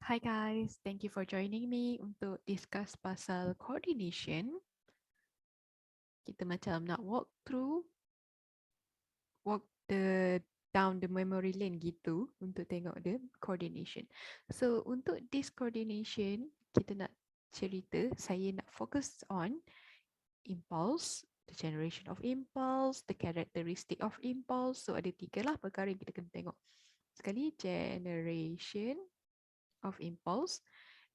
Hi guys, thank you for joining me untuk discuss pasal coordination. Kita macam nak walk the down the memory lane gitu untuk tengok the coordination. So untuk this coordination, kita nak cerita, saya nak fokus on impulse, the generation of impulse, the characteristic of impulse. So ada tiga lah perkara yang kita kena tengok. Sekali generation of impulse,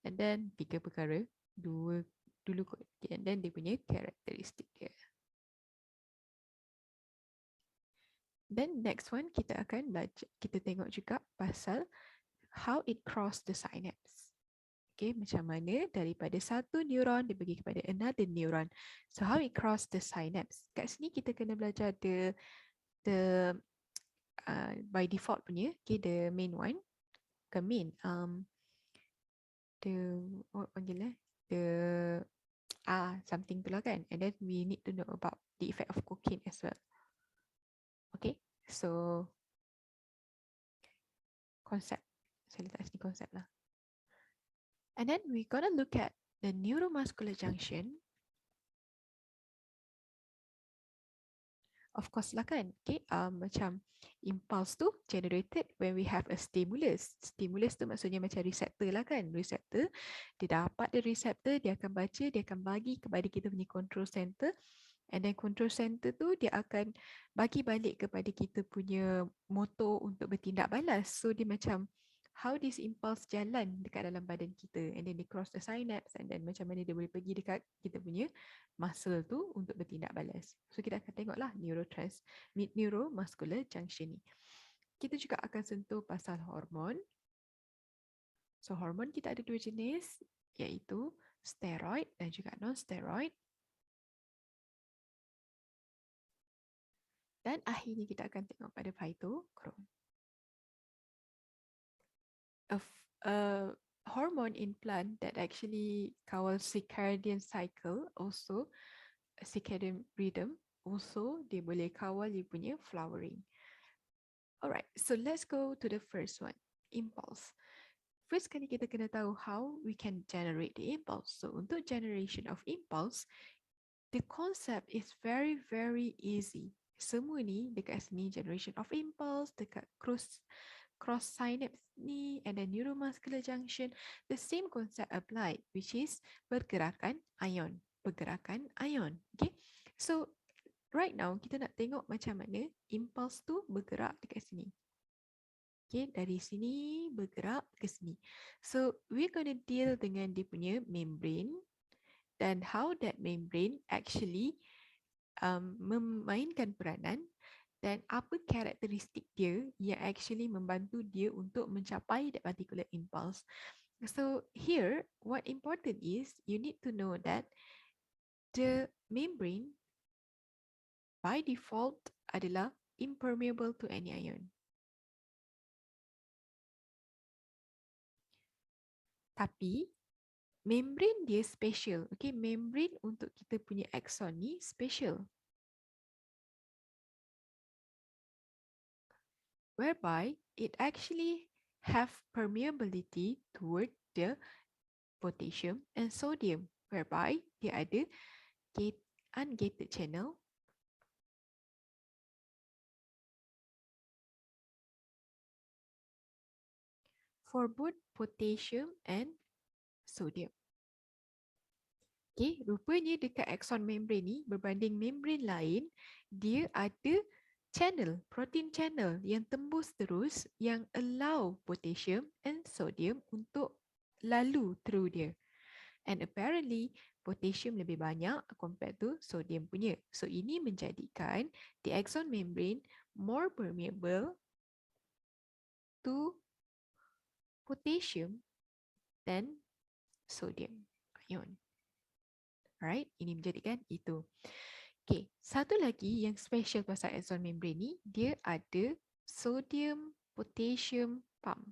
and then tiga perkara, dua dulu kot, and then dia punya karakteristik dia. Then next one kita akan belajar, kita tengok juga pasal how it cross the synapse. Okay, macam mana daripada satu neuron dia pergi kepada another neuron. So how it cross the synapse. Kat sini kita kena belajar the by default punya, okay, the main one, bukan main, the what panggil the something tu lah kan, and then we need to know about the effect of cocaine as well. Okay, so concept, saya letak sini konsep lah. And then we gonna look at the neuromuscular junction. Of course lah kan, okay, macam impulse tu generated when we have a stimulus. Stimulus tu maksudnya macam receptor lah kan. Receptor, dia dapat the receptor, dia akan baca, dia akan bagi kepada kita punya control center. And then control center tu dia akan bagi balik kepada kita punya motor untuk bertindak balas. So dia macam how this impulse jalan dekat dalam badan kita, and then they cross the synapse, and then macam mana dia boleh pergi dekat kita punya muscle tu untuk bertindak balas. So kita akan tengoklah neuromuscular junction ni. Kita juga akan sentuh pasal hormon. So hormon kita ada dua jenis, iaitu steroid dan juga non-steroid. Dan akhirnya kita akan tengok pada phytochrome. A hormone in plant that actually kawal circadian cycle, also circadian rhythm, also dia boleh kawal dia punya flowering. Alright, so let's go to the first one, impulse. First kali kita kena tahu how we can generate the impulse. So untuk generation of impulse, the concept is very easy. Semua ni dekat sini, generation of impulse, dekat cross synapse ni, and then neuromuscular junction, the same concept applied, which is pergerakan ion. Okay, so right now kita nak tengok macam mana impulse tu bergerak dekat sini. Okay, dari sini bergerak ke sini. So we're gonna deal dengan dia punya membrane, dan how that membrane actually memainkan peranan, dan apa karakteristik dia yang actually membantu dia untuk mencapai that particular impulse. So here, what important is you need to know that the membrane by default adalah impermeable to any ion. Tapi membrane dia special. Okay, membrane untuk kita punya axon ni special, whereby it actually have permeability toward the potassium and sodium, whereby dia ada ungated channel for both potassium and sodium. Okay, rupanya dekat axon membrane ni berbanding membrane lain, dia ada channel, protein channel yang tembus terus, yang allow potassium and sodium untuk lalu through dia. And apparently potassium lebih banyak compared to sodium punya. So ini menjadikan the axon membrane more permeable to potassium than sodium ion. Alright, ini menjadikan itu. Okay, satu lagi yang special pasal axon membrane ni, dia ada sodium potassium pump.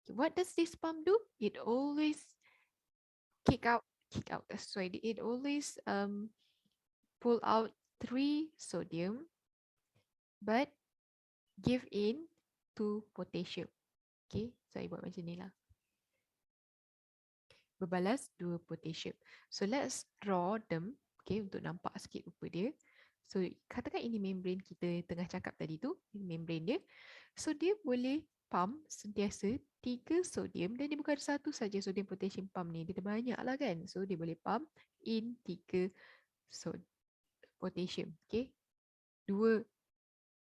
Okay, what does this pump do? It always kick out. So it always pull out 3 sodium, but give in to potassium. Okay, saya buat macam ni lah. Berbalas 2 potassium. So let's draw them, okay, untuk nampak sikit rupa dia. So katakan ini membrane kita tengah cakap tadi tu, ini membrane dia. So dia boleh pump sentiasa 3 sodium, dan dia bukan satu saja sodium potassium pump ni, dia ada banyak lah kan. So dia boleh pump in 3 potassium, okay, 2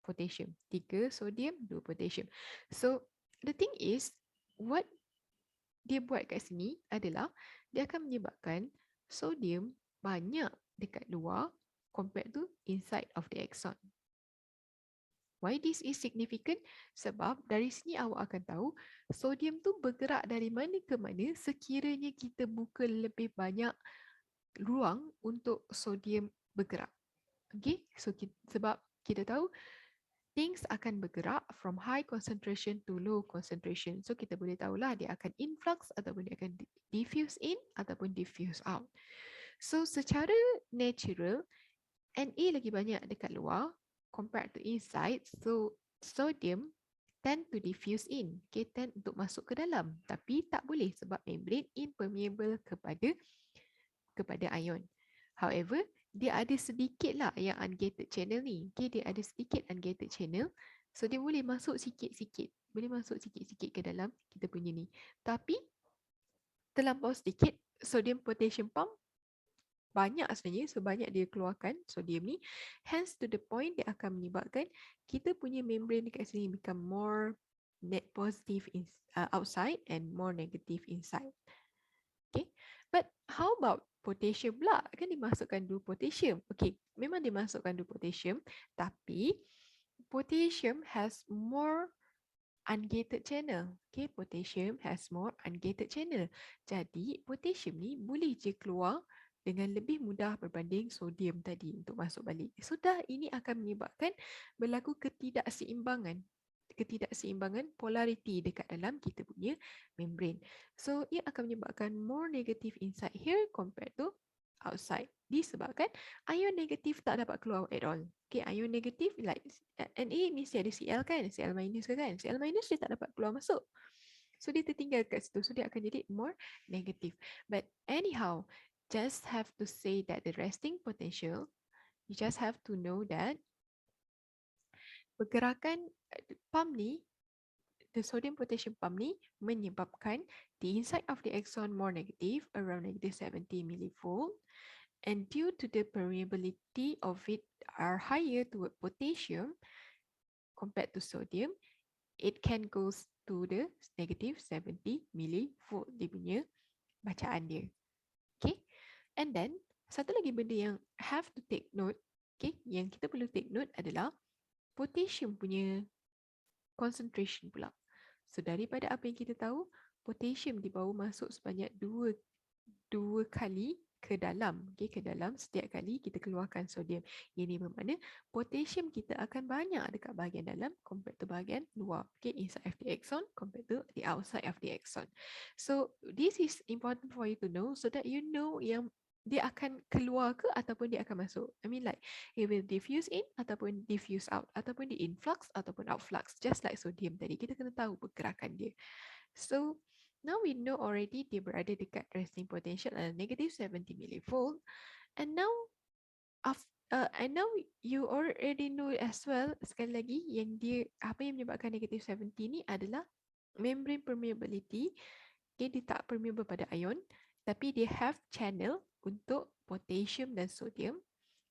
potassium, 3 sodium, 2 potassium. So the thing is, what dia buat kat sini adalah dia akan menyebabkan sodium banyak dekat luar compared to inside of the axon. Why this is significant? Sebab dari sini awak akan tahu sodium tu bergerak dari mana ke mana sekiranya kita buka lebih banyak ruang untuk sodium bergerak. Okay, so sebab kita tahu things akan bergerak from high concentration to low concentration. So kita boleh tahulah dia akan influx ataupun dia akan diffuse in ataupun diffuse out. So secara natural, Na lagi banyak dekat luar compared to inside. So sodium tend to diffuse in, okay, tend untuk masuk ke dalam. Tapi tak boleh sebab membrane impermeable kepada ion. However, dia ada sedikit lah yang ungated channel ni. Okay, dia ada sedikit ungated channel. So, dia boleh masuk sikit-sikit. Boleh masuk sikit-sikit ke dalam kita punya ni. Tapi, terlampau sedikit, sodium potassium pump banyak sebenarnya. So, banyak dia keluarkan sodium ni. Hence, to the point, dia akan menyebabkan kita punya membrane dekat sini become more net positive outside and more negative inside. Okay, but how about potassium pula? Kan dimasukkan 2 potassium. Okay, memang dimasukkan 2 potassium, tapi potassium has more ungated channel. Okay, potassium has more ungated channel. Jadi, potassium ni boleh je keluar dengan lebih mudah berbanding sodium tadi untuk masuk balik. Sudah, ini akan menyebabkan berlaku ketidakseimbangan polarity dekat dalam kita punya membrane. So, ia akan menyebabkan more negative inside here compared to outside. Disebabkan ion negatif tak dapat keluar at all. Okay, ion negatif like Na mesti ada Cl kan, Cl minus kan, Cl minus dia tak dapat keluar masuk. So, dia tertinggal kat situ. So, dia akan jadi more negative. But anyhow, just have to say that the resting potential, you just have to know that pergerakan pump ni, the sodium potassium pump ni menyebabkan the inside of the axon more negative, around negative 70 millivolt, and due to the permeability of it are higher toward potassium compared to sodium, it can go to the negative 70 millivolt dia punya bacaan dia. Okay, and then satu lagi benda yang have to take note, okay, yang kita perlu take note adalah potassium punya concentration pula. So daripada apa yang kita tahu, potassium dibawa masuk sebanyak dua kali ke dalam, okay, ke dalam setiap kali kita keluarkan sodium. Ini bermakna potassium kita akan banyak dekat bahagian dalam compared to bahagian luar, okay, inside of the axon compared to the outside of the axon. So this is important for you to know so that you know yang dia akan keluar ke ataupun dia akan masuk. I mean like it will diffuse in ataupun diffuse out, ataupun di influx ataupun outflux, just like sodium tadi. Kita kena tahu pergerakan dia. So now we know already dia berada dekat resting potential negative 70 millivolt, and now you already know as well, sekali lagi, yang dia apa yang menyebabkan negative 70 ni adalah membrane permeability. Okay, dia tak permeable pada ion, tapi dia have channel untuk potassium dan sodium.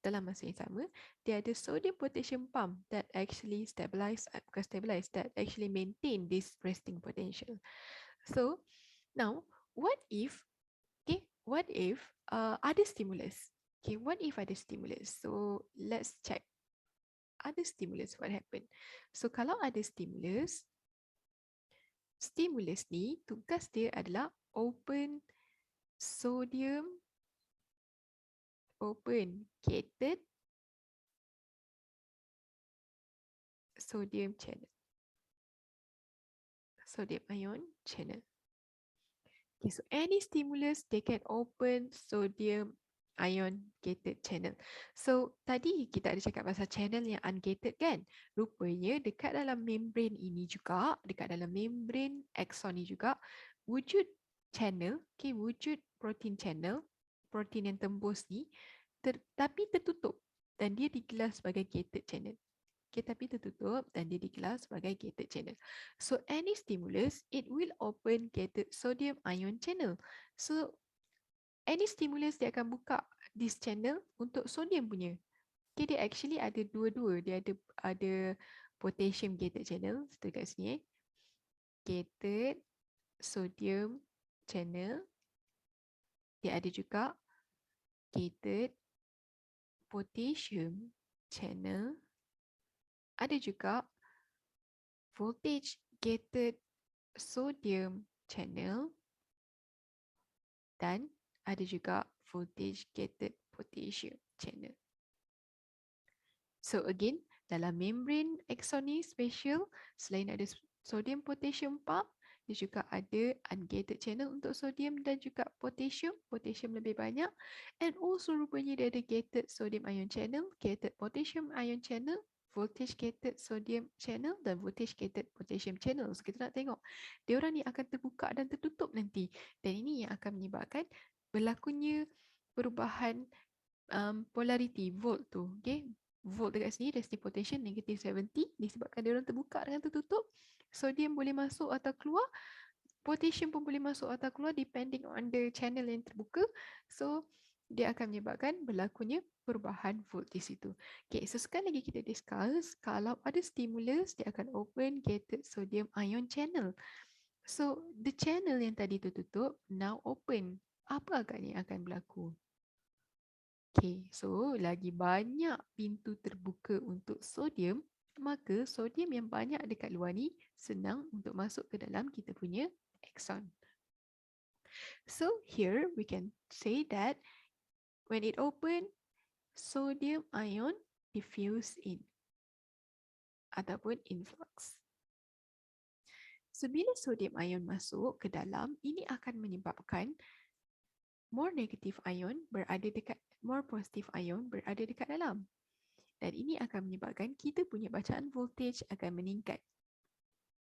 Dalam masa yang sama, dia ada sodium potassium pump that actually that actually maintain this resting potential. So now, what if other stimulus? Okay, what if ada stimulus? So let's check other stimulus what happen. So kalau ada stimulus ni tugas dia adalah open gated sodium channel, sodium ion channel. Okay, so any stimulus they can open sodium ion gated channel. So tadi kita ada cakap pasal channel yang ungated kan. Rupanya dekat dalam membrane ini juga, dekat dalam membrane axon ni juga wujud channel, okay, wujud protein channel, protein yang tembus ni tapi tertutup dan dia digelar sebagai gated channel. Okay, tapi tertutup dan dia digelar sebagai gated channel. So any stimulus, it will open gated sodium ion channel. So any stimulus dia akan buka this channel untuk sodium punya. Okay, dia actually ada dua-dua. Dia ada potassium gated channel, seperti kat sini gated sodium channel. Dia ada juga gated potassium channel. Ada juga voltage gated sodium channel dan ada juga voltage gated potassium channel. So again, dalam membrane axon ni special, selain ada sodium potassium pump, dia juga ada ungated channel untuk sodium dan juga potassium, potassium lebih banyak, and also rupanya dia ada gated sodium ion channel, gated potassium ion channel, voltage gated sodium channel dan voltage gated potassium channel. So kita nak tengok dia orang ni akan terbuka dan tertutup nanti, dan ini yang akan menyebabkan berlakunya perubahan polarity volt tu, okay? Volt dekat sini resistive potential negative 70 disebabkan dia orang terbuka dengan tertutup. Sodium boleh masuk atau keluar, potassium pun boleh masuk atau keluar depending on the channel yang terbuka. So dia akan menyebabkan berlakunya perubahan volt di situ. Okay, so sekali lagi kita discuss, kalau ada stimulus dia akan open gated sodium ion channel. So the channel yang tadi tertutup now open. Apa agaknya akan berlaku? Okay, so lagi banyak pintu terbuka untuk sodium, maka sodium yang banyak dekat luar ni senang untuk masuk ke dalam kita punya axon. So here we can say that when it open, sodium ion diffuse in ataupun influx. So bila sodium ion masuk ke dalam, ini akan menyebabkan more negative ion berada dekat, more positive ion berada dekat dalam. Dan ini akan menyebabkan kita punya bacaan voltage akan meningkat.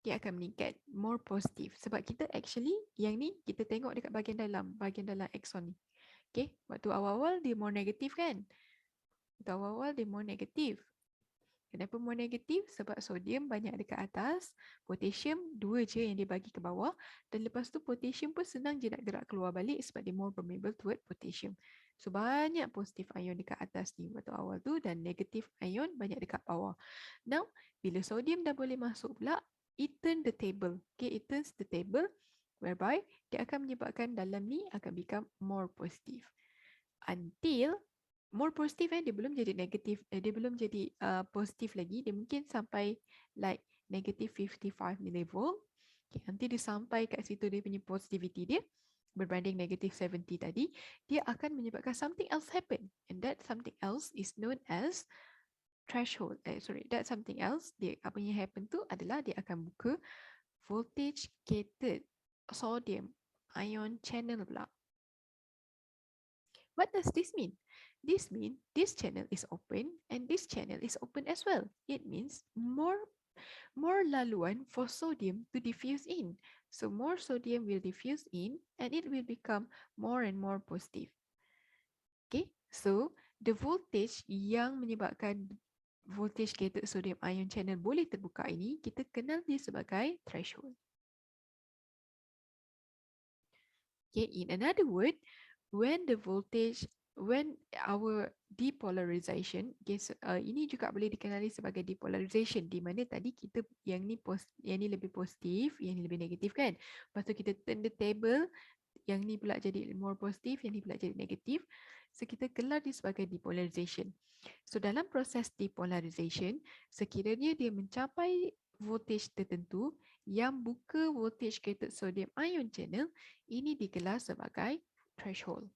Dia akan meningkat more positif. Sebab kita actually, yang ni kita tengok dekat bahagian dalam axon ni. Okay, waktu awal-awal dia more negatif kan? Waktu awal-awal dia more negatif. Kenapa more negatif? Sebab sodium banyak dekat atas, potassium dua je yang dia bagi ke bawah, dan lepas tu potassium pun senang je nak gerak keluar balik sebab dia more permeable toward potassium. So banyak positif ion dekat atas ni waktu awal tu dan negatif ion banyak dekat bawah. Now, bila sodium dah boleh masuk pula, it turn the table. Okay, it turns the table whereby dia akan menyebabkan dalam ni akan become more positive. Until more positif dia belum jadi negatif, dia belum jadi positif lagi, dia mungkin sampai like negative 55 millivolt. Okay, nanti dia sampai kat situ dia punya positivity dia berbanding negative 70 tadi, dia akan menyebabkan something else happen, and that something else is known as threshold. That something else, dia apa yang happen tu adalah dia akan buka voltage gated sodium ion channel pula. What does this mean? This means this channel is open and this channel is open as well. It means more laluan for sodium to diffuse in. So more sodium will diffuse in and it will become more and more positive. Okay, so the voltage yang menyebabkan voltage gated sodium ion channel boleh terbuka ini, kita kenal dia sebagai threshold. Okay, in another word, when our depolarization, ini juga boleh dikenali sebagai depolarization, di mana tadi kita yang ni lebih positif, yang ni lebih negatif kan. Lepas tu kita turn the table, yang ni pula jadi more positif, yang ni pula jadi negatif. So kita gelar dia sebagai depolarization. So dalam proses depolarization, sekiranya dia mencapai voltage tertentu yang buka voltage gated sodium ion channel, ini digelar sebagai threshold.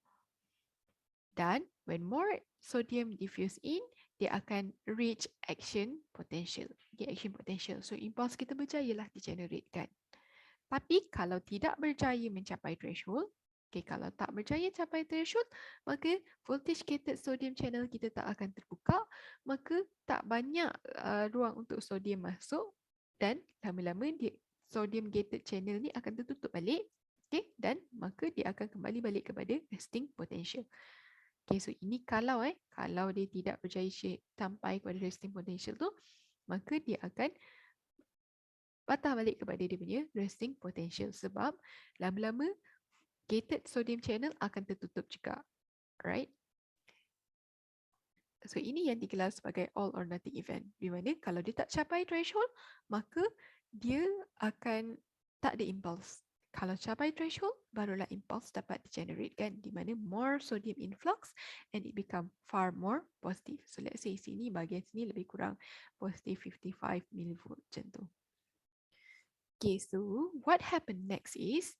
Dan when more sodium diffuse in, dia akan reach action potential. Okay, action potential. So impuls kita berjaya lah di-generate kan. Tapi kalau tidak berjaya mencapai threshold, Okay, kalau tak berjaya capai threshold, maka voltage gated sodium channel kita tak akan terbuka, maka tak banyak ruang untuk sodium masuk dan lama-lama dia sodium gated channel ni akan tertutup balik. Okay, dan maka dia akan kembali balik kepada resting potential. Okay, so ini kalau dia tidak berjaya sampai kepada resting potential tu, maka dia akan patah balik kepada dia punya resting potential sebab lama-lama gated sodium channel akan tertutup juga. Right? So ini yang digelar sebagai all or nothing event. Di mana kalau dia tak capai threshold, maka dia akan tak ada impulse. Kalau capai threshold, barulah impulse dapat di-generatekan di mana more sodium influx and it become far more positive. So let's say sini bahagian sini lebih kurang positive 55 millivolt macam tu. Okay, so what happened next is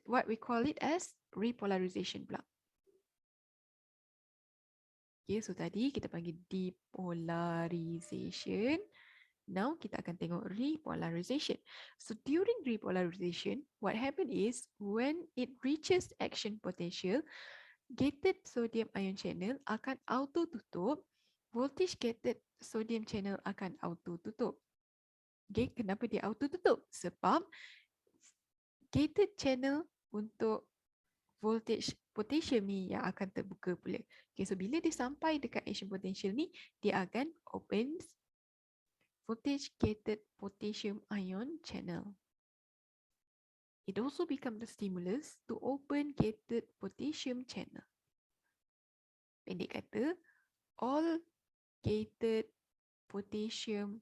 what we call it as repolarization pula. Okay, so tadi kita panggil depolarization. Now kita akan tengok repolarization. So during repolarization, what happened is when it reaches action potential, gated sodium ion channel akan auto tutup, voltage gated sodium channel akan auto tutup. Okay, kenapa dia auto tutup? Sebab gated channel untuk voltage potassium ni yang akan terbuka pula. Okay, so bila dia sampai dekat action potential ni, dia akan open voltage gated potassium ion channel. It also becomes the stimulus to open gated potassium channel. Pendek kata, all gated potassium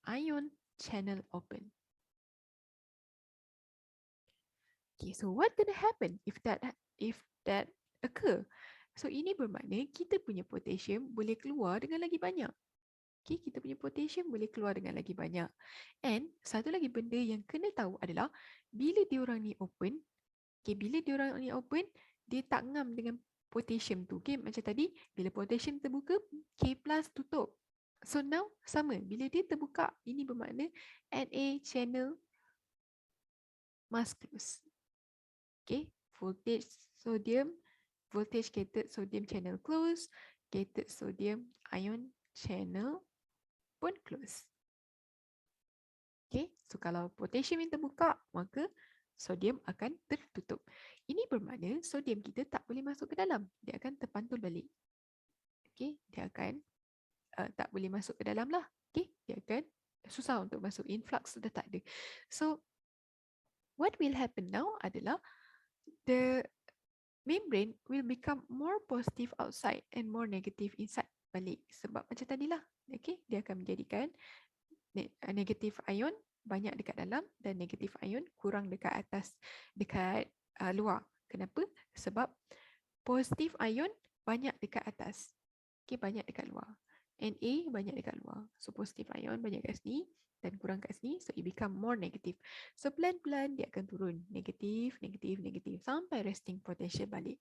ion channel open. Okay, so what gonna happen if that occur? So ini bermakna kita punya potassium boleh keluar dengan lagi banyak. Okay, kita punya potassium boleh keluar dengan lagi banyak. And satu lagi benda yang kena tahu adalah bila diorang ni open, okay, bila diorang ni open, dia tak ngam dengan potassium tu. Okay, macam tadi, bila potassium terbuka, K plus tutup. So now, sama. Bila dia terbuka, ini bermakna Na channel must close. Okay, voltage gated sodium channel close, gated sodium ion channel pun close. Okay, so kalau potassium yang terbuka, maka sodium akan tertutup. Ini bermakna sodium kita tak boleh masuk ke dalam. Dia akan terpantul balik. Okay, dia akan tak boleh masuk ke dalam lah. Okay, dia akan susah untuk masuk. Influx sudah tak ada. So, what will happen now adalah the membrane will become more positive outside and more negative inside balik. Sebab macam tadilah. Okay, dia akan menjadikan negatif ion banyak dekat dalam dan negatif ion kurang dekat atas, dekat luar. Kenapa? Sebab positif ion banyak dekat atas. Okay, banyak dekat luar. Na banyak dekat luar. So positif ion banyak kat sini dan kurang kat sini. So it become more negative. So pelan-pelan dia akan turun. Negatif, negatif, negatif. Sampai resting potential balik.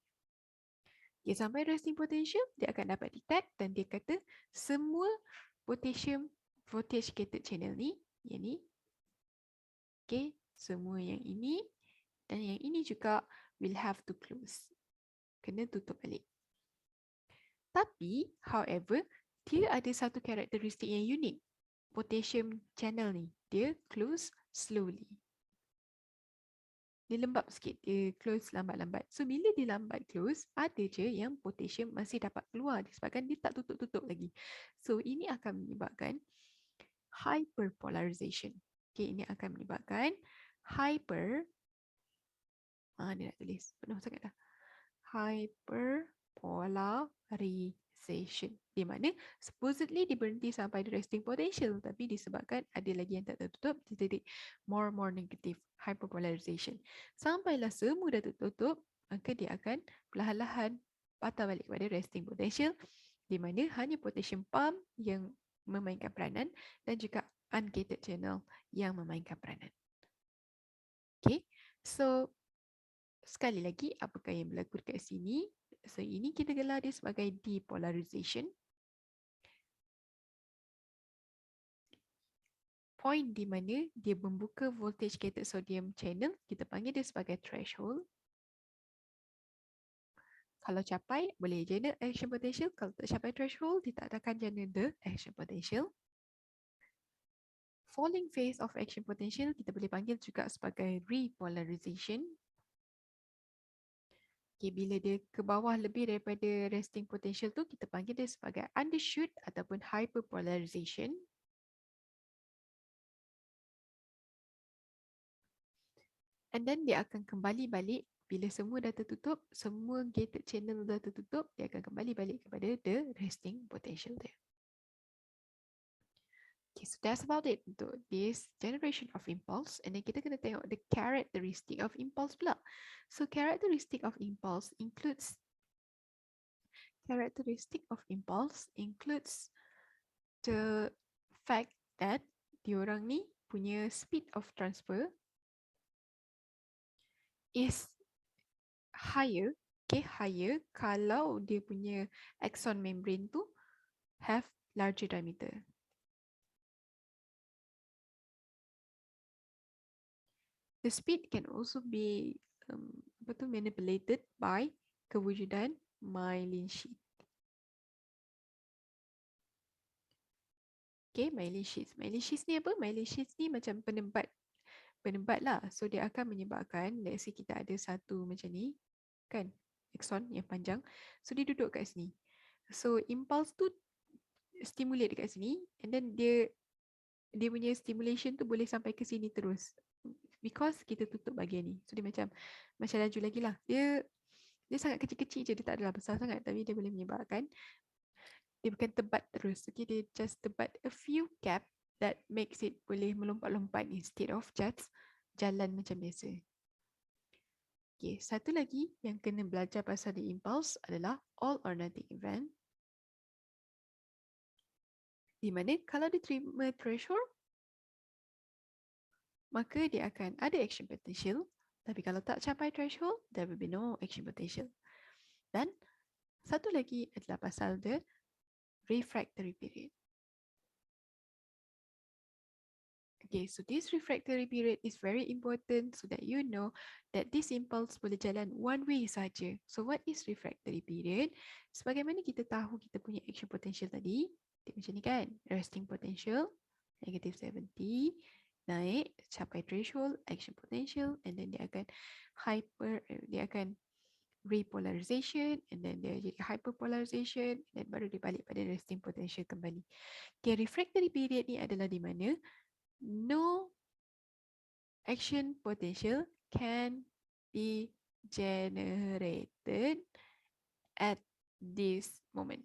Okay, sampai resting potential, dia akan dapat detect dan dia kata semua potassium voltage gated channel ni, yang ni, okay, semua yang ini dan yang ini juga will have to close. Kena tutup balik. Tapi, however, dia ada satu karakteristik yang unik. Potassium channel ni, dia close slowly. Dia lembab sikit, dia close lambat-lambat. So, bila dia lambat close, ada je yang potassium masih dapat keluar disebabkan dia tak tutup-tutup lagi. So, ini akan menyebabkan hyperpolarization. Okay, ini akan menyebabkan dia nak tulis penuh sangat dah. Hyperpolarization. Di mana supposedly dia berhenti sampai di resting potential, tapi disebabkan ada lagi yang tak tertutup, dia jadi more negative. Hyperpolarization. Sampailah semua dah tertutup, maka dia akan perlahan-lahan patah balik kepada resting potential, di mana hanya potassium pump yang memainkan peranan dan juga ungated channel yang memainkan peranan. Okay, so sekali lagi apakah yang berlaku dekat sini? So ini kita gelar dia sebagai depolarization. point di mana dia membuka voltage gated sodium channel, kita panggil dia sebagai threshold. Kalau capai, boleh generate action potential. Kalau tak capai threshold, dia tak akan generate the action potential. Falling phase of action potential, kita boleh panggil juga sebagai repolarization. Okay, bila dia ke bawah lebih daripada resting potential tu, kita panggil dia sebagai undershoot ataupun hyperpolarization. And then dia akan kembali balik bila semua dah tertutup, semua gated channel dah tertutup, dia akan kembali balik kepada the resting potential dia. Okay, so that's about it untuk this generation of impulse. And then kita kena tengok the characteristic of impulse pula. So characteristic of impulse includes the fact that diorang ni punya speed of transfer is higher, okay, higher kalau dia punya axon membrane tu have larger diameter. The speed can also be manipulated by kewujudan myelin sheath. Okay, myelin sheath. Myelin sheath ni apa? Myelin sheath ni macam penembat lah. So dia akan menyebabkan, let's say kita ada satu macam ni, kan? Axon yang panjang. So dia duduk kat sini. So impulse tu stimulate dekat sini, and then dia punya stimulation tu boleh sampai ke sini terus. Because kita tutup bahagian ni. So dia macam laju lagi lah. Dia sangat kecil-kecil je, dia tak adalah besar sangat, tapi dia boleh menyebabkan dia bukan tebat terus. Okay, dia just tebat a few gap that makes it boleh melompat-lompat instead of just jalan macam biasa. Okay, satu lagi yang kena belajar pasal the impulse adalah all or nothing event. Di mana kalau dia terima threshold, maka dia akan ada action potential. Tapi kalau tak capai threshold, there will be no action potential. Dan satu lagi adalah pasal the refractory period. Okay, so this refractory period is very important so that you know that this impulse boleh jalan one way saja. So what is refractory period? Sebagaimana kita tahu kita punya action potential tadi, macam ni kan, resting potential, -70, naik, capai threshold, action potential, and then dia akan repolarization, and then dia jadi hyperpolarization, dan baru dia balik pada resting potential kembali. Okay, refractory period ni adalah di mana no action potential can be generated at this moment.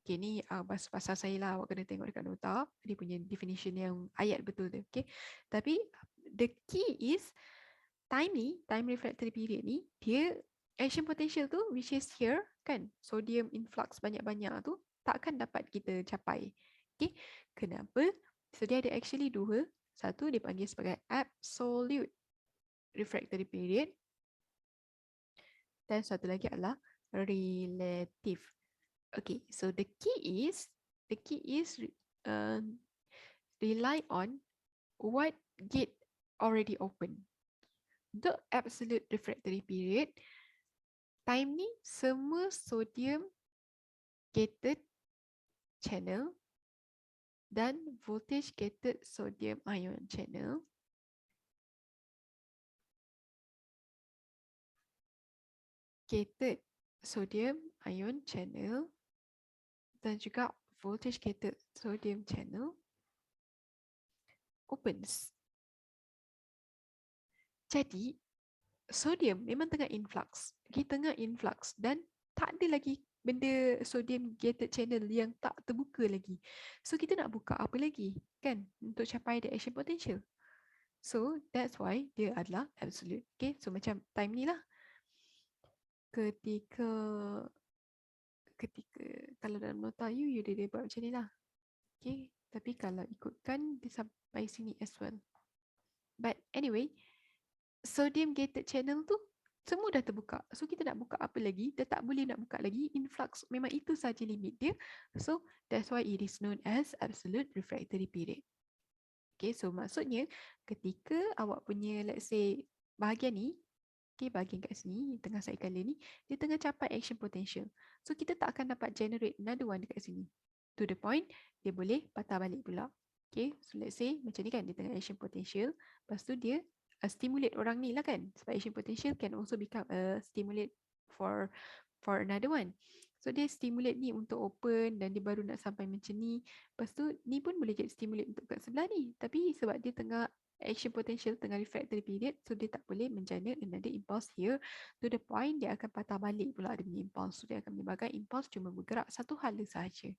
Okay, ni pasal saya lah, awak kena tengok dekat nota, dia punya definition yang ayat betul tu. Okay, tapi the key is time refractory period ni, dia action potential tu, which is here, kan, sodium influx banyak-banyak tu, takkan dapat kita capai. Okay, kenapa? So dia ada actually dua. Satu dipanggil sebagai absolute refractory period, dan satu lagi adalah relative. Okay, so the key is rely on what gate already open. The absolute refractory period, time ni semua sodium gated channel dan voltage gated sodium ion channel gated sodium ion channel dan juga voltage gated sodium channel opens. Jadi sodium memang tengah influx. Kita tengah influx dan tak ada lagi benda sodium gated channel yang tak terbuka lagi. So kita nak buka apa lagi, kan, untuk capai the action potential. So that's why dia adalah absolute. Okay, so macam time ni lah. Ketika kalau dalam nota you dia buat macam ni lah. Okay, tapi kalau ikutkan dia sampai sini as well. But anyway, sodium gated channel tu semua dah terbuka. So kita nak buka apa lagi? Dia tak boleh nak buka lagi. Influx memang itu saja limit dia. So that's why it is known as absolute refractory period. Okay, so maksudnya ketika awak punya, let's say, bahagian ni, okay, bahagian kat sini, tengah side color ni, dia tengah capai action potential. So, kita tak akan dapat generate another one dekat sini. To the point, dia boleh patah balik pula. Okay, so let's say macam ni kan, dia tengah action potential. Lepas tu dia stimulate orang ni lah kan. Sebab action potential can also become a stimulate for another one. So dia stimulate ni untuk open dan dia baru nak sampai macam ni. Lepas tu ni pun boleh jadi stimulate untuk kat sebelah ni. Tapi sebab dia tengah action potential, tengah refractory period, so dia tak boleh menjana another impulse here. To the point dia akan patah balik pula dia punya impulse. So dia akan menyebabkan impulse cuma bergerak satu hala sahaja.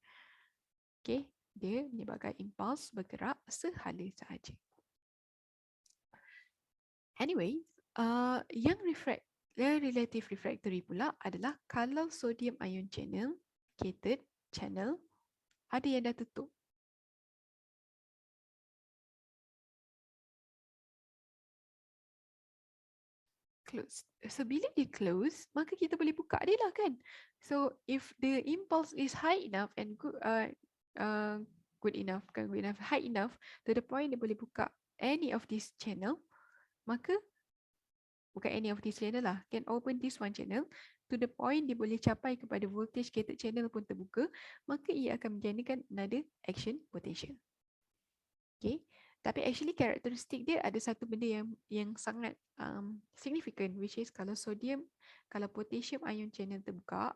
Okay, dia menyebabkan impulse bergerak sehala sahaja. Anyway, yang relative refractory pula adalah kalau sodium ion channel, gated channel, ada yang dah tutup. Close. So bila dia close, maka kita boleh buka dia lah kan. So if the impulse is high enough and good enough, high enough to the point dia boleh buka any of this channel, maka bukan any of this channel lah, can open this one channel to the point dia boleh capai kepada voltage gated channel pun terbuka, maka ia akan menjadikan another action potential. Okay. Tapi actually karakteristik dia ada satu benda yang sangat significant, which is kalau potassium ion channel terbuka,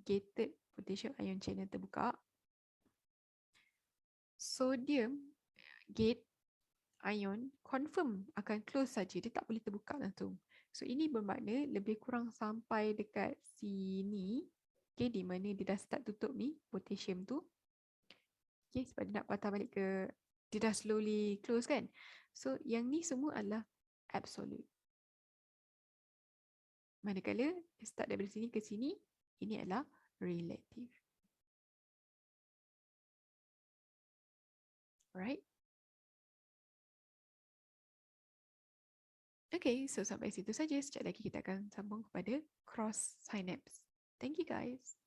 gated potassium ion channel terbuka, sodium gate ion confirm akan close saja, dia tak boleh terbuka langsung. So ini bermakna lebih kurang sampai dekat sini, okay, di mana dia dah start tutup ni potassium tu. Okay, sebab dia nak patah balik ke, dia dah slowly close kan. So yang ni semua adalah absolute. Manakala dia start dari sini ke sini, ini adalah relative. Alright. Okay, so sampai situ saja. Sekejap lagi kita akan sambung kepada cross synapse. Thank you guys.